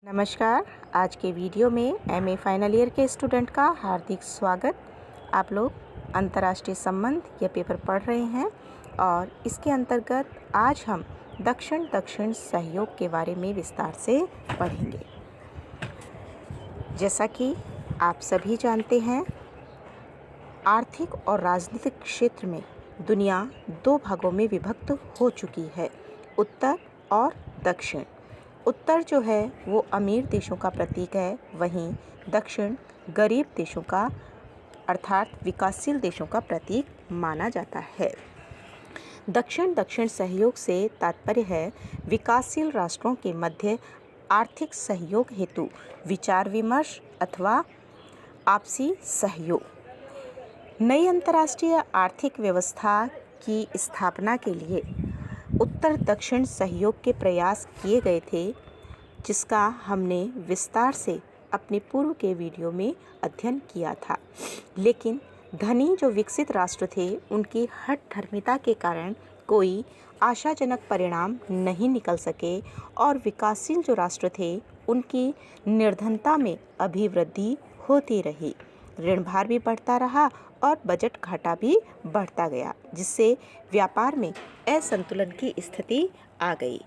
नमस्कार। आज के वीडियो में एमए फाइनल ईयर के स्टूडेंट का हार्दिक स्वागत। आप लोग अंतर्राष्ट्रीय संबंध ये पेपर पढ़ रहे हैं और इसके अंतर्गत आज हम दक्षिण दक्षिण सहयोग के बारे में विस्तार से पढ़ेंगे। जैसा कि आप सभी जानते हैं, आर्थिक और राजनीतिक क्षेत्र में दुनिया दो भागों में विभक्त हो चुकी है, उत्तर और दक्षिण। उत्तर जो है वो अमीर देशों का प्रतीक है, वहीं दक्षिण गरीब देशों का अर्थात विकासशील देशों का प्रतीक माना जाता है। दक्षिण दक्षिण सहयोग से तात्पर्य है विकासशील राष्ट्रों के मध्य आर्थिक सहयोग हेतु विचार विमर्श अथवा आपसी सहयोग। नई अंतर्राष्ट्रीय आर्थिक व्यवस्था की स्थापना के लिए उत्तर दक्षिण सहयोग के प्रयास किए गए थे, जिसका हमने विस्तार से अपने पूर्व के वीडियो में अध्ययन किया था। लेकिन धनी जो विकसित राष्ट्र थे, उनकी हठधर्मिता के कारण कोई आशाजनक परिणाम नहीं निकल सके और विकासशील जो राष्ट्र थे, उनकी निर्धनता में अभिवृद्धि होती रही, ऋण भार भी बढ़ता रहा और बजट घाटा भी बढ़ता गया, जिससे व्यापार में असंतुलन की स्थिति आ गई।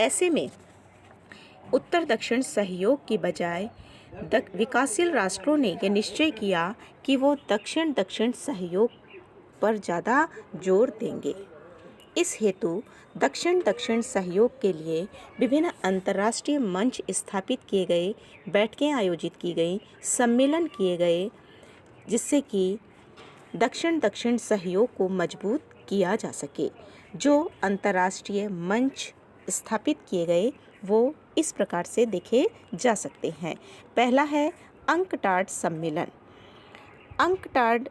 ऐसे में उत्तर दक्षिण सहयोग की बजाय विकासशील राष्ट्रों ने यह निश्चय किया कि वो दक्षिण दक्षिण सहयोग पर ज़्यादा जोर देंगे। इस हेतु दक्षिण दक्षिण सहयोग के लिए विभिन्न अंतर्राष्ट्रीय मंच स्थापित किए गए, बैठकें आयोजित की गई, सम्मेलन किए गए, जिससे कि दक्षिण दक्षिण सहयोग को मजबूत किया जा सके। जो अंतर्राष्ट्रीय मंच स्थापित किए गए वो इस प्रकार से देखे जा सकते हैं। पहला है अंकटाड सम्मेलन। अंकटाड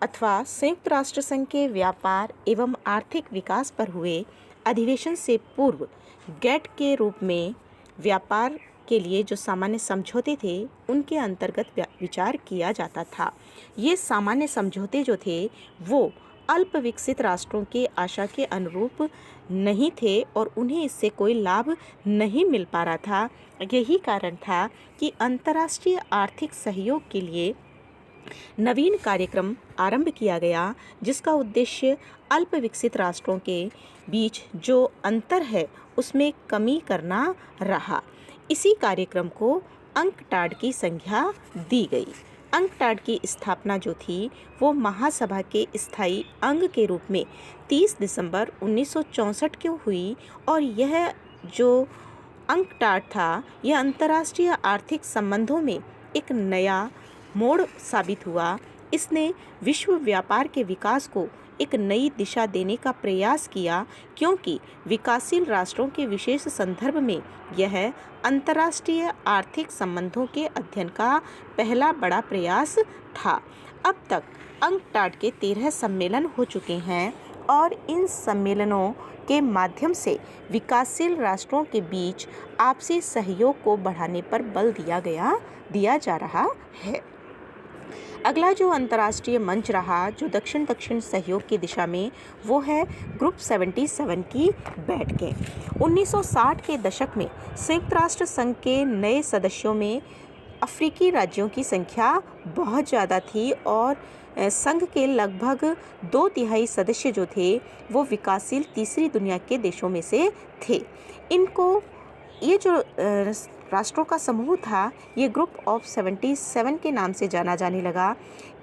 अथवा संयुक्त राष्ट्र संघ के व्यापार एवं आर्थिक विकास पर हुए अधिवेशन से पूर्व गेट के रूप में व्यापार के लिए जो सामान्य समझौते थे, उनके अंतर्गत विचार किया जाता था। ये सामान्य समझौते जो थे वो अल्प विकसित राष्ट्रों के आशा के अनुरूप नहीं थे और उन्हें इससे कोई लाभ नहीं मिल पा रहा था। यही कारण था कि अंतर्राष्ट्रीय आर्थिक सहयोग के लिए नवीन कार्यक्रम आरंभ किया गया, जिसका उद्देश्य अल्प विकसित राष्ट्रों के बीच जो अंतर है उसमें कमी करना रहा। इसी कार्यक्रम को अंकटाड की संज्ञा दी गई। अंकटाड की स्थापना जो थी वो महासभा के स्थायी अंग के रूप में 30 दिसंबर 1964 को हुई और यह जो अंकटाड था, यह अंतर्राष्ट्रीय आर्थिक संबंधों में एक नया मोड़ साबित हुआ। इसने विश्व व्यापार के विकास को एक नई दिशा देने का प्रयास किया, क्योंकि विकासशील राष्ट्रों के विशेष संदर्भ में यह अंतर्राष्ट्रीय आर्थिक संबंधों के अध्ययन का पहला बड़ा प्रयास था। अब तक अंकटाड के 13 सम्मेलन हो चुके हैं और इन सम्मेलनों के माध्यम से विकासशील राष्ट्रों के बीच आपसी सहयोग को बढ़ाने पर बल दिया जा रहा है। अगला जो अंतर्राष्ट्रीय मंच रहा जो दक्षिण दक्षिण सहयोग की दिशा में, वो है ग्रुप 77 की बैठकें। 1960 के दशक में संयुक्त राष्ट्र संघ के नए सदस्यों में अफ्रीकी राज्यों की संख्या बहुत ज़्यादा थी और संघ के लगभग 2/3 सदस्य जो थे वो विकासशील तीसरी दुनिया के देशों में से थे। ये जो राष्ट्रों का समूह था, ये ग्रुप ऑफ 77 के नाम से जाना जाने लगा।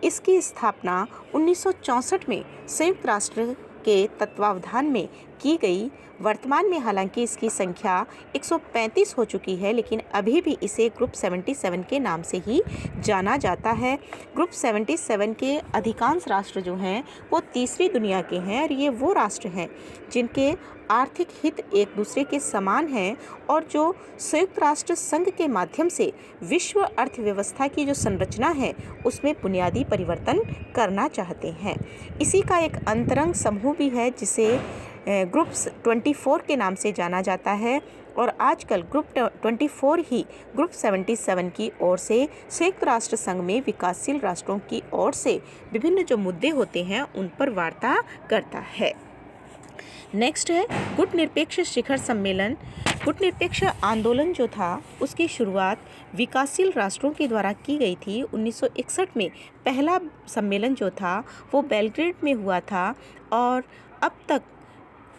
इसकी स्थापना 1964 में संयुक्त राष्ट्र के तत्वावधान में की गई। वर्तमान में हालांकि इसकी संख्या 135 हो चुकी है, लेकिन अभी भी इसे ग्रुप 77 के नाम से ही जाना जाता है। ग्रुप 77 के अधिकांश राष्ट्र जो हैं वो तीसरी दुनिया के हैं और ये वो राष्ट्र हैं जिनके आर्थिक हित एक दूसरे के समान हैं और जो संयुक्त राष्ट्र संघ के माध्यम से विश्व अर्थव्यवस्था की जो संरचना है उसमें बुनियादी परिवर्तन करना चाहते हैं। इसी का एक अंतरंग समूह भी है जिसे ग्रुप 24 के नाम से जाना जाता है और आजकल ग्रुप 24 ही ग्रुप 77 की ओर से संयुक्त राष्ट्र संघ में विकासशील राष्ट्रों की ओर से विभिन्न जो मुद्दे होते हैं उन पर वार्ता करता है। नेक्स्ट है गुट निरपेक्ष शिखर सम्मेलन। गुट निरपेक्ष आंदोलन जो था उसकी शुरुआत विकासशील राष्ट्रों के द्वारा की गई थी। 1961 में पहला सम्मेलन जो था वो बेलग्रेड में हुआ था और अब तक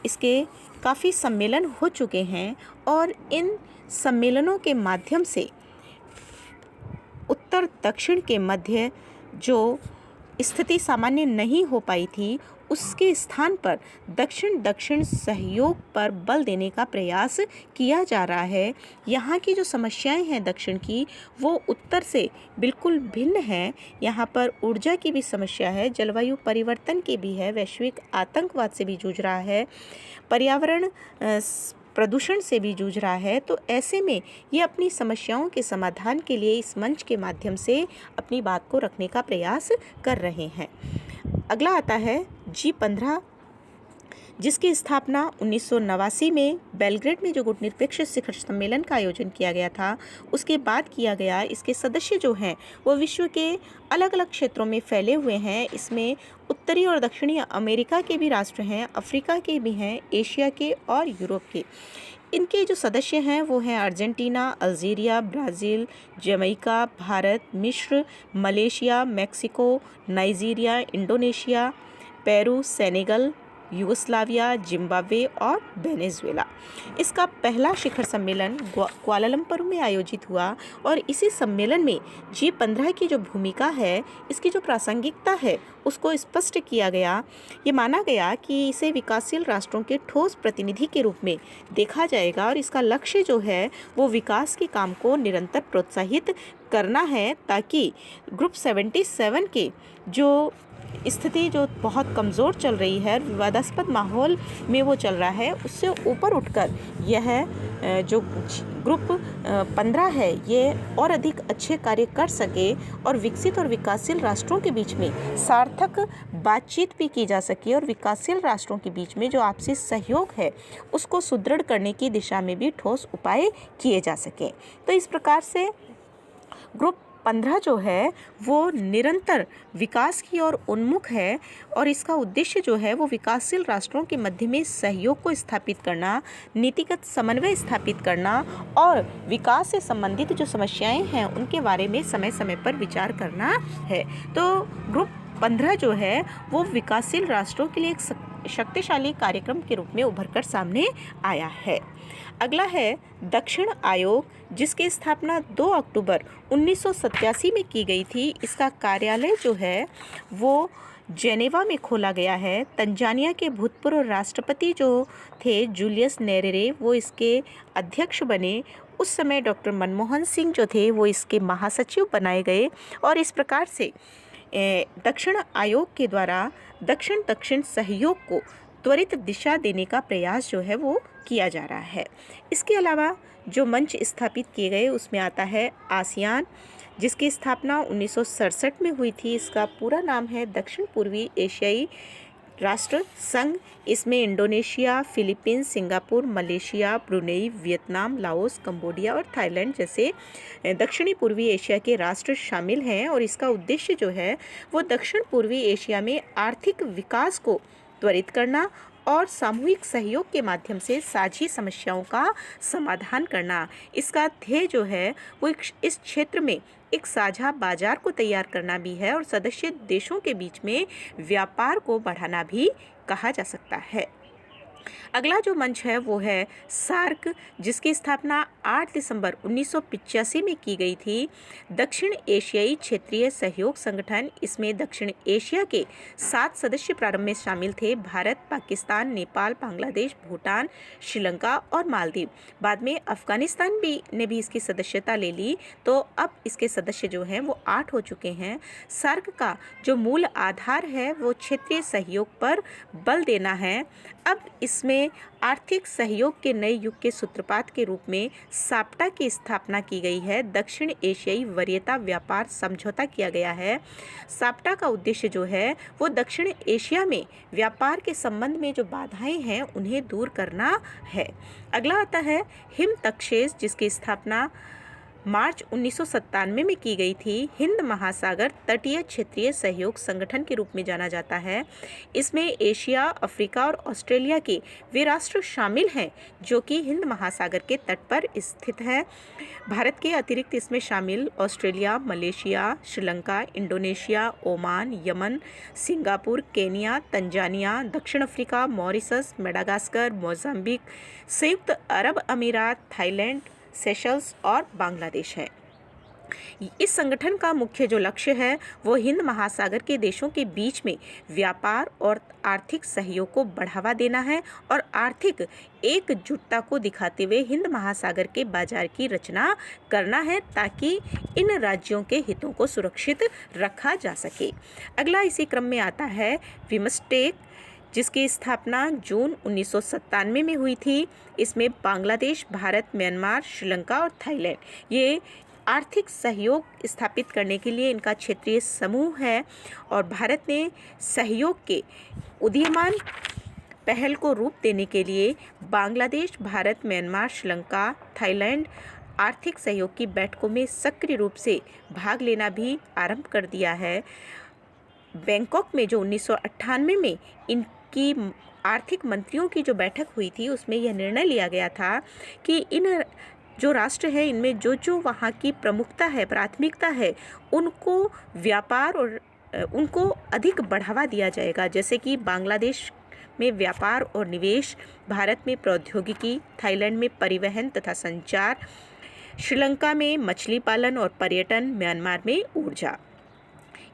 इसके काफ़ी सम्मेलन हो चुके हैं और इन सम्मेलनों के माध्यम से उत्तर दक्षिण के मध्य जो स्थिति सामान्य नहीं हो पाई थी उसके स्थान पर दक्षिण दक्षिण सहयोग पर बल देने का प्रयास किया जा रहा है। यहाँ की जो समस्याएं हैं दक्षिण की वो उत्तर से बिल्कुल भिन्न हैं। यहाँ पर ऊर्जा की भी समस्या है, जलवायु परिवर्तन की भी है, वैश्विक आतंकवाद से भी जूझ रहा है, पर्यावरण प्रदूषण से भी जूझ रहा है। तो ऐसे में ये अपनी समस्याओं के समाधान के लिए इस मंच के माध्यम से अपनी बात को रखने का प्रयास कर रहे हैं। अगला आता है G15, जिसकी स्थापना 1989 में बेलग्रेड में जो गुटनिरपेक्ष शिखर सम्मेलन का आयोजन किया गया था उसके बाद किया गया। इसके सदस्य जो हैं वो विश्व के अलग अलग क्षेत्रों में फैले हुए हैं। इसमें उत्तरी और दक्षिणी अमेरिका के भी राष्ट्र हैं, अफ्रीका के भी हैं, एशिया के और यूरोप के। इनके जो सदस्य हैं वो हैं Argentina, Algeria, Brazil, Jamaica, Bharat, मिस्र, Malaysia, Mexico, Nigeria, Indonesia, Peru, Senegal, Yugoslavia, Zimbabwe और वेनेजुएला। इसका पहला शिखर सम्मेलन कुआलालंपुर में आयोजित हुआ और इसी सम्मेलन में G15 की जो भूमिका है, इसकी जो प्रासंगिकता है उसको स्पष्ट किया गया। ये माना गया कि इसे विकासशील राष्ट्रों के ठोस प्रतिनिधि के रूप में देखा जाएगा और इसका लक्ष्य जो है वो विकास के काम को निरंतर प्रोत्साहित करना है ताकि ग्रुप 77 के जो स्थिति जो बहुत कमज़ोर चल रही है, विवादास्पद माहौल में वो चल रहा है, उससे ऊपर उठकर यह जो ग्रुप 15 है ये और अधिक अच्छे कार्य कर सके और विकसित और विकासशील राष्ट्रों के बीच में सार्थक बातचीत भी की जा सके और विकासशील राष्ट्रों के बीच में जो आपसी सहयोग है उसको सुदृढ़ करने की दिशा में भी ठोस उपाय किए जा सकें। तो इस प्रकार से ग्रुप 15 जो है वो निरंतर विकास की ओर उन्मुख है और इसका उद्देश्य जो है वो विकासशील राष्ट्रों के मध्य में सहयोग को स्थापित करना, नीतिगत समन्वय स्थापित करना और विकास से संबंधित जो समस्याएं हैं उनके बारे में समय समय पर विचार करना है। तो ग्रुप 15 जो है वो विकासशील राष्ट्रों के लिए एक शक्तिशाली कार्यक्रम के रूप में उभर कर सामने आया है। अगला है दक्षिण आयोग, जिसकी स्थापना 2 अक्टूबर 1987 में की गई थी। इसका कार्यालय जो है वो जेनेवा में खोला गया है। तंजानिया के भूतपूर्व राष्ट्रपति जो थे जूलियस नेरेरे वो इसके अध्यक्ष बने। उस समय डॉक्टर मनमोहन सिंह जो थे वो इसके महासचिव बनाए गए और इस प्रकार से दक्षिण आयोग के द्वारा दक्षिण दक्षिण सहयोग को त्वरित दिशा देने का प्रयास जो है वो किया जा रहा है। इसके अलावा जो मंच स्थापित किए गए उसमें आता है आसियान, जिसकी स्थापना 1967 में हुई थी। इसका पूरा नाम है दक्षिण पूर्वी एशियाई राष्ट्र संघ। इसमें Indonesia, Philippines, Singapore, Malaysia, Brunei, Vietnam, Laos, Cambodia और थाईलैंड जैसे दक्षिणी पूर्वी एशिया के राष्ट्र शामिल हैं और इसका उद्देश्य जो है वो दक्षिण पूर्वी एशिया में आर्थिक विकास को त्वरित करना और सामूहिक सहयोग के माध्यम से साझी समस्याओं का समाधान करना। इसका ध्येय जो है वो इस क्षेत्र में एक साझा बाजार को तैयार करना भी है और सदस्य देशों के बीच में व्यापार को बढ़ाना भी कहा जा सकता है। अगला जो मंच है वो है सार्क, जिसकी स्थापना 8 दिसंबर 1985 में की गई थी। दक्षिण एशियाई क्षेत्रीय सहयोग संगठन, इसमें दक्षिण एशिया के 7 सदस्य प्रारंभ में शामिल थे। भारत, पाकिस्तान, नेपाल, बांग्लादेश, भूटान, श्रीलंका और मालदीव। बाद में अफगानिस्तान ने भी इसकी सदस्यता ले ली, तो अब इसके सदस्य जो हैं वो 8 हो चुके हैं। सार्क का जो मूल आधार है वो क्षेत्रीय सहयोग पर बल देना है। अब इसमें आर्थिक सहयोग के नए युग के सूत्रपात के रूप में साप्टा की स्थापना की गई है। दक्षिण एशियाई वरीयता व्यापार समझौता किया गया है। साप्टा का उद्देश्य जो है वो दक्षिण एशिया में व्यापार के संबंध में जो बाधाएं हैं उन्हें दूर करना है। अगला आता है हिमतक्षेस, जिसकी स्थापना मार्च 1997 में की गई थी। हिंद महासागर तटीय क्षेत्रीय सहयोग संगठन के रूप में जाना जाता है। इसमें एशिया, अफ्रीका और ऑस्ट्रेलिया के वे राष्ट्र शामिल हैं जो कि हिंद महासागर के तट पर स्थित है। भारत के अतिरिक्त इसमें शामिल Australia, Malaysia, Sri Lanka, Indonesia, Oman, Yemen, Singapore, Kenya, Tanzania, दक्षिण अफ्रीका, मॉरिशस, मेडागास्कर, मोजाम्बिक, संयुक्त अरब अमीरात, थाईलैंड, सेशल्स और बांग्लादेश है। इस संगठन का मुख्य जो लक्ष्य है वो हिंद महासागर के देशों के बीच में व्यापार और आर्थिक सहयोग को बढ़ावा देना है और आर्थिक एकजुटता को दिखाते हुए हिंद महासागर के बाजार की रचना करना है ताकि इन राज्यों के हितों को सुरक्षित रखा जा सके। अगला इसी क्रम में आता है बिम्स्टेक, जिसकी स्थापना जून 1997 में हुई थी। इसमें बांग्लादेश, भारत, म्यांमार, श्रीलंका और थाईलैंड ये आर्थिक सहयोग स्थापित करने के लिए इनका क्षेत्रीय समूह है और भारत ने सहयोग के उदीयमान पहल को रूप देने के लिए बांग्लादेश, भारत, म्यांमार, श्रीलंका, थाईलैंड आर्थिक सहयोग की बैठकों में सक्रिय रूप से भाग लेना भी आरंभ कर दिया है। बैंकॉक में जो 1998 में इनकी आर्थिक मंत्रियों की जो बैठक हुई थी उसमें यह निर्णय लिया गया था कि इन जो राष्ट्र है इनमें जो वहाँ की प्रमुखता है, प्राथमिकता है, उनको व्यापार और उनको अधिक बढ़ावा दिया जाएगा। जैसे कि बांग्लादेश में व्यापार और निवेश, भारत में प्रौद्योगिकी, थाईलैंड में परिवहन तथा संचार, श्रीलंका में मछली पालन और पर्यटन, म्यांमार में ऊर्जा।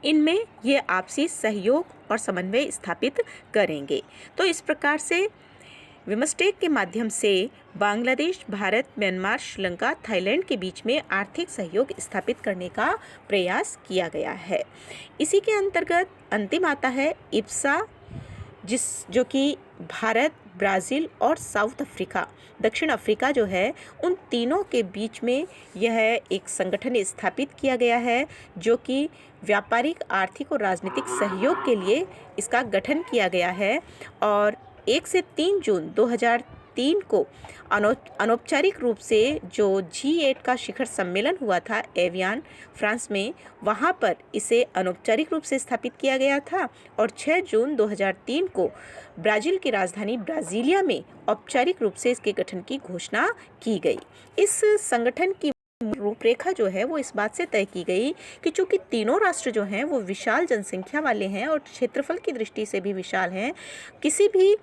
इनमें ये आपसी सहयोग और समन्वय स्थापित करेंगे। तो इस प्रकार से बिम्स्टेक के माध्यम से बांग्लादेश, भारत, म्यांमार, श्रीलंका, थाईलैंड के बीच में आर्थिक सहयोग स्थापित करने का प्रयास किया गया है। इसी के अंतर्गत अंतिम आता है इप्सा, जो कि भारत, ब्राज़ील और साउथ अफ्रीका, दक्षिण अफ्रीका जो है उन तीनों के बीच में यह एक संगठन स्थापित किया गया है जो कि व्यापारिक, आर्थिक और राजनीतिक सहयोग के लिए इसका गठन किया गया है। और 1 से 3 जून 2003 को अनौपचारिक रूप से जो G8 का शिखर सम्मेलन हुआ था एवियन, फ्रांस में, वहाँ पर इसे अनौपचारिक रूप से स्थापित किया गया था। और 6 जून 2003 को ब्राज़ील की राजधानी ब्राज़ीलिया में औपचारिक रूप से इसके गठन की घोषणा की गई। इस संगठन की रूपरेखा जो है वो इस बात से तय की गई कि चूंकि तीनों राष्ट्र जो हैं वो विशाल जनसंख्या वाले हैं और क्षेत्रफल की दृष्टि से भी विशाल हैं, किसी भी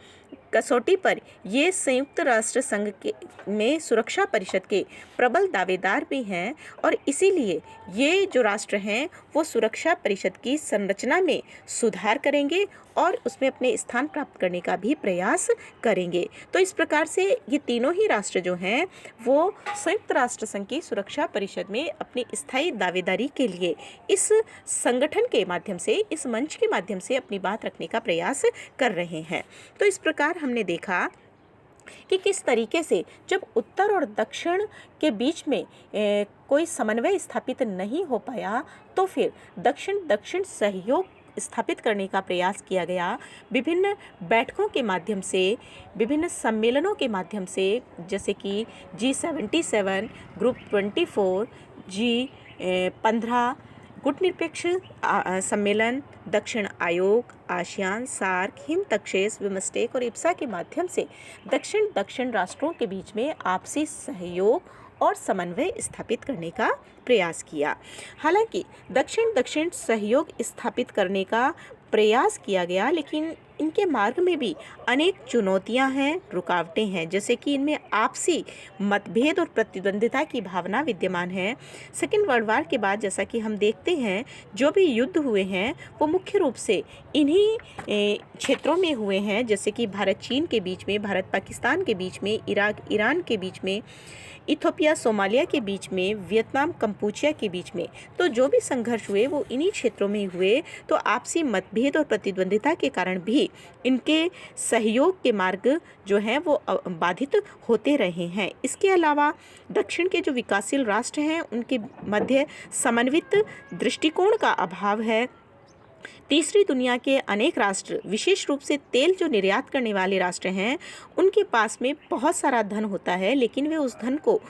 कसौटी पर ये संयुक्त राष्ट्र संघ के में सुरक्षा परिषद के प्रबल दावेदार भी हैं और इसीलिए ये जो राष्ट्र हैं वो सुरक्षा परिषद की संरचना में सुधार करेंगे और उसमें अपने स्थान प्राप्त करने का भी प्रयास करेंगे। तो इस प्रकार से ये तीनों ही राष्ट्र जो हैं वो संयुक्त राष्ट्र संघ की सुरक्षा परिषद में अपनी स्थायी दावेदारी के लिए इस संगठन के माध्यम से, इस मंच के माध्यम से अपनी बात रखने का प्रयास कर रहे हैं। तो इस प्रकार हमने देखा कि किस तरीके से जब उत्तर और दक्षिण के बीच में कोई समन्वय स्थापित नहीं हो पाया तो फिर दक्षिण दक्षिण सहयोग स्थापित करने का प्रयास किया गया। विभिन्न बैठकों के माध्यम से, विभिन्न सम्मेलनों के माध्यम से, जैसे कि G77, ग्रुप 24, G15, गुटनिरपेक्ष सम्मेलन, दक्षिण आयोग, आसियान, सार्क, हिम तक्षेस, बिम्स्टेक और इप्सा के माध्यम से दक्षिण राष्ट्रों के बीच में आपसी सहयोग और समन्वय स्थापित करने का प्रयास किया। हालांकि दक्षिण सहयोग स्थापित करने का प्रयास किया गया, लेकिन इनके मार्ग में भी अनेक चुनौतियां हैं, रुकावटें हैं, जैसे कि इनमें आपसी मतभेद और प्रतिद्वंदिता की भावना विद्यमान है। सेकेंड वर्ल्ड वार के बाद जैसा कि हम देखते हैं जो भी युद्ध हुए हैं वो मुख्य रूप से इन्हीं क्षेत्रों में हुए हैं, जैसे कि भारत चीन के बीच में, भारत पाकिस्तान के बीच में, इराक ईरान के बीच में, इथियोपिया सोमालिया के बीच में, वियतनाम कंपूचिया के बीच में। तो जो भी संघर्ष हुए वो इन्हीं क्षेत्रों में हुए। तो आपसी मतभेद और प्रतिद्वंदिता के कारण भी इनके सहयोग के मार्ग जो हैं वो बाधित होते रहे हैं। इसके अलावा दक्षिण के जो विकासशील राष्ट्र हैं उनके मध्य समन्वित दृष्टिकोण का अभाव है। तीसरी दुनिया के अनेक राष्ट्र, विशेष रूप से तेल जो निर्यात करने वाले राष्ट्र हैं, उनके पास में बहुत सारा धन होता है, लेकिन वे उस धन को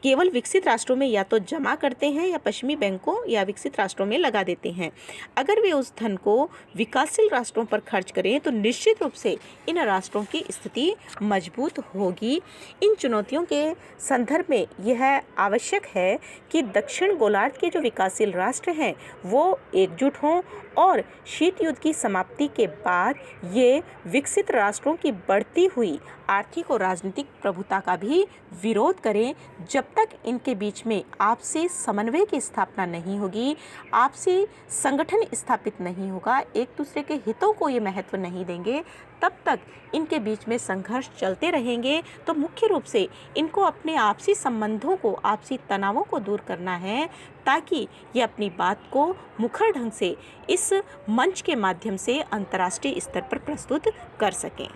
केवल विकसित राष्ट्रों में या तो जमा करते हैं या पश्चिमी बैंकों या विकसित राष्ट्रों में लगा देते हैं। अगर वे उस धन को विकासशील राष्ट्रों पर खर्च करें तो निश्चित रूप से इन राष्ट्रों की स्थिति मजबूत होगी। इन चुनौतियों के संदर्भ में यह आवश्यक है कि दक्षिण गोलार्ध के जो विकासशील राष्ट्र हैं वो एकजुट हों और शीत युद्ध की समाप्ति के बाद ये विकसित राष्ट्रों की बढ़ती हुई आर्थिक और राजनीतिक प्रभुता का भी विरोध करें। जब तक इनके बीच में आपसी समन्वय की स्थापना नहीं होगी, आपसी संगठन स्थापित नहीं होगा, एक दूसरे के हितों को ये महत्व नहीं देंगे, तब तक इनके बीच में संघर्ष चलते रहेंगे। तो मुख्य रूप से इनको अपने आपसी संबंधों को, आपसी तनावों को दूर करना है ताकि ये अपनी बात को मुखर ढंग से इस मंच के माध्यम से अंतर्राष्ट्रीय स्तर पर प्रस्तुत कर सकें।